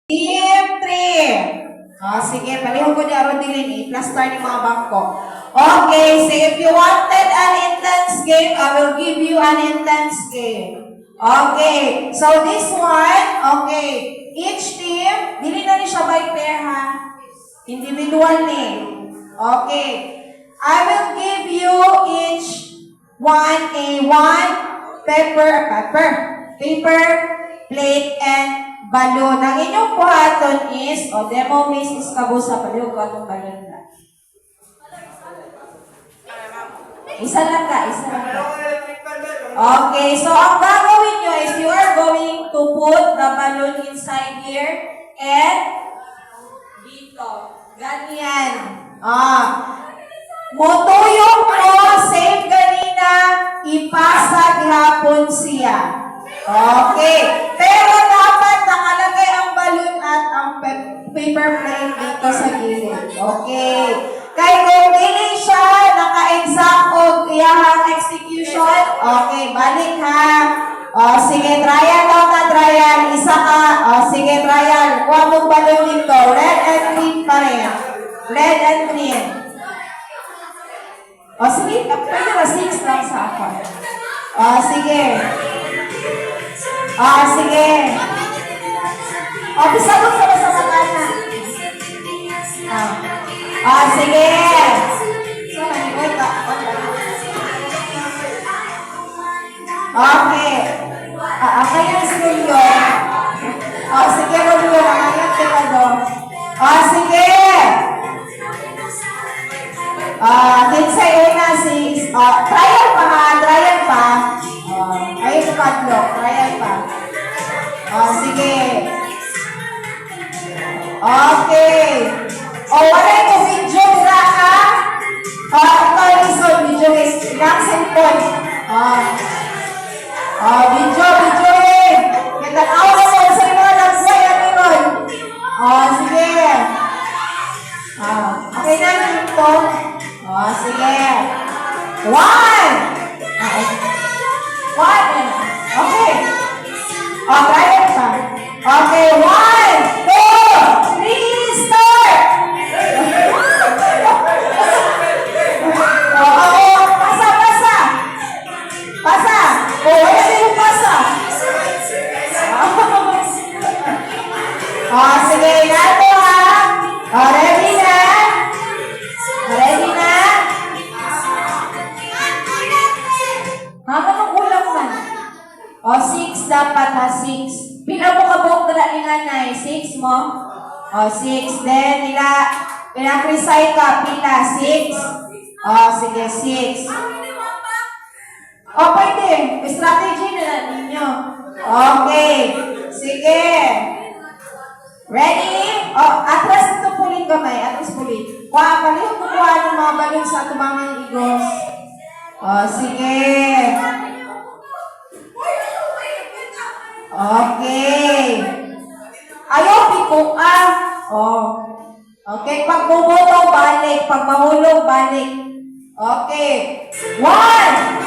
Team 3. Sige, palihog ko niya aron din i-plaster ni mga bangko. Okay, so if you wanted an intense game, I will give you an intense game. Okay, so this one, okay, each team, dili na ni siya by pair ha. Individual ni. Okay, I will give you each one a paper, plate, and balloon. Ang inyong buhaton is, demo miss is kabusa, palihog ko atong balloon na. Isa lang ka. Okay, so ang gagawin nyo is you are going to put the balloon inside here and dito. Ganyan. Motuyong ko, save kanina, ipasa gihapon siya. Okay. Pero dapat nakalagay ang balloon at ang paper plate dito sa gilid. Okay. Kaya kung dili siya naka-exact o iyahang execution, okay, balik ha. Sige, trial daw na trial. Isa ka. Sige, trial. Kuha mong balloon dito. Red and green pa rin. Red and green. Sige, pwede na 6 lang sa ako. Sige. Sige. Bisagod ka ba sa matana? Sige. Okay. Kaya si Julio. Sige, Julio. Nakayat ka doon. Sige. Kinsay una, 6. Trial pa ha. Trial pa. Ayun pa, trial pa. Sige. Okay. Wala ko video nila ka. Ito reason, video is ilang cellphone. Video eh. Kitanaw na mo sa mga nagsay at inon. Sige. Okay na ito. Sige. 1. Okay. Trial pa. Okay, 1, 2, 3, start! Pasa! Wala din yung pasa! Sige, nato ha! Ready na? Ready na? Anong ulam man? 6 dapat ha, 6. Pila mo kabok na ni nanay? 6 mo? 6. Then, pina-recite ka. Pila? 6? Sige, 6. Pwede. Strategy na ninyo. Okay. Sige. Ready? Atras ito pulit kamay. Atras pulit. Palihog mo kuha ng mga balon sa tumangang igos. Sige. Okay. Ayaw, piko ka. Okay, pag bumoto, balik. Pag mahulog, balik. Okay. 1,